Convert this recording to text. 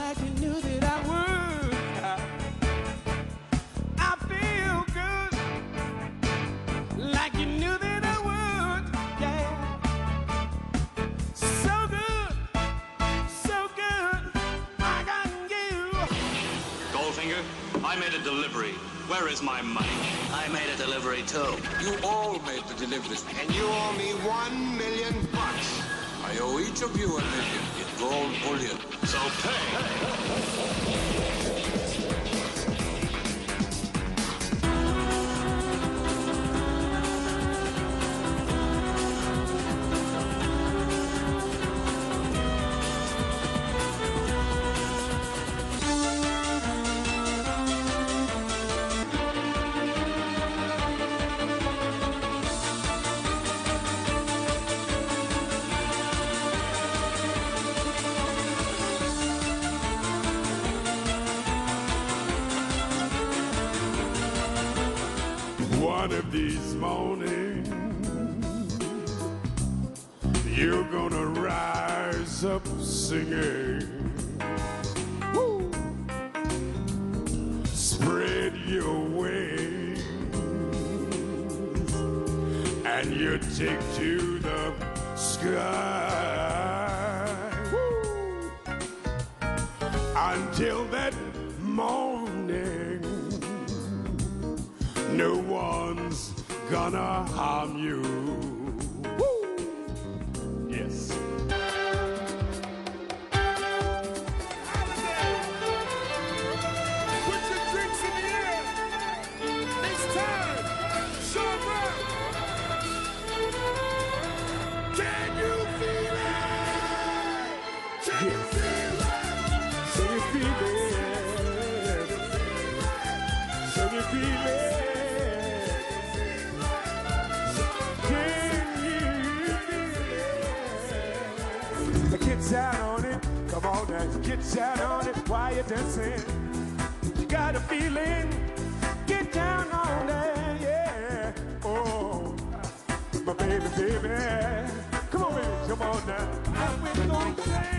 like you knew that I would. I feel good, like you knew that I would. Yeah, so good, so good. I got you. Goldfinger, I made a delivery. Where is my money? I made a delivery too. You all made the deliveries. And you owe me $1 million. I owe each of you $1 million in gold bullion. So pay. One of these mornings, you're gonna rise up singing. Woo! Spread your wings and you take to the sky. Woo! Until that morning, no one's gonna harm you. Woo! Yes. Put your drinks in the air. It's time. Show 'em right. Can you feel it? Can you feel it? So you feel it. So you feel it. Get down on it, come on now, get down on it while you're dancing. You got a feeling, get down on it, yeah. Oh, my baby, baby, come on, baby, come on now. And we're gonna play.